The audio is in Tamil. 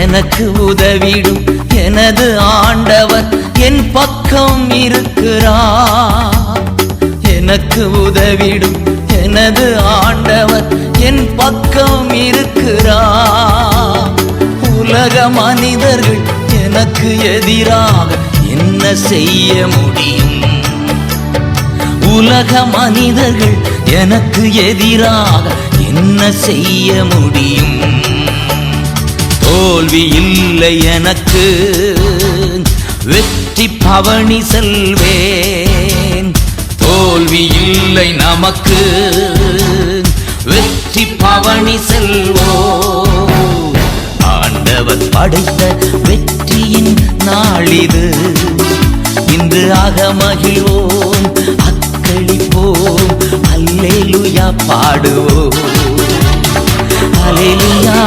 எனக்கு உதவிடும் எனது ஆண்டவர் என் பக்கம் இருக்கிறார். எனக்கு உதவிடும் எனது ஆண்டவர் என் பக்கம் இருக்கிறார். உலக மனிதர்கள் எனக்கு எதிராக என்ன செய்ய முடியும்? உலக மனிதர்கள் எனக்கு எதிராக என்ன செய்ய முடியும்? தோல்வி இல்லை எனக்கு, வெற்றி பவனி செல்வேன். தோல்வி இல்லை நமக்கு, வெற்றி பவனி செல்வோம். ஆண்டவர் படைத்த வெற்றியின் நாளிது, இன்று அகமகிழ்வோம், அக்களிப்போம், அல்லேலூயா பாடுவோம். அல்லேலூயா.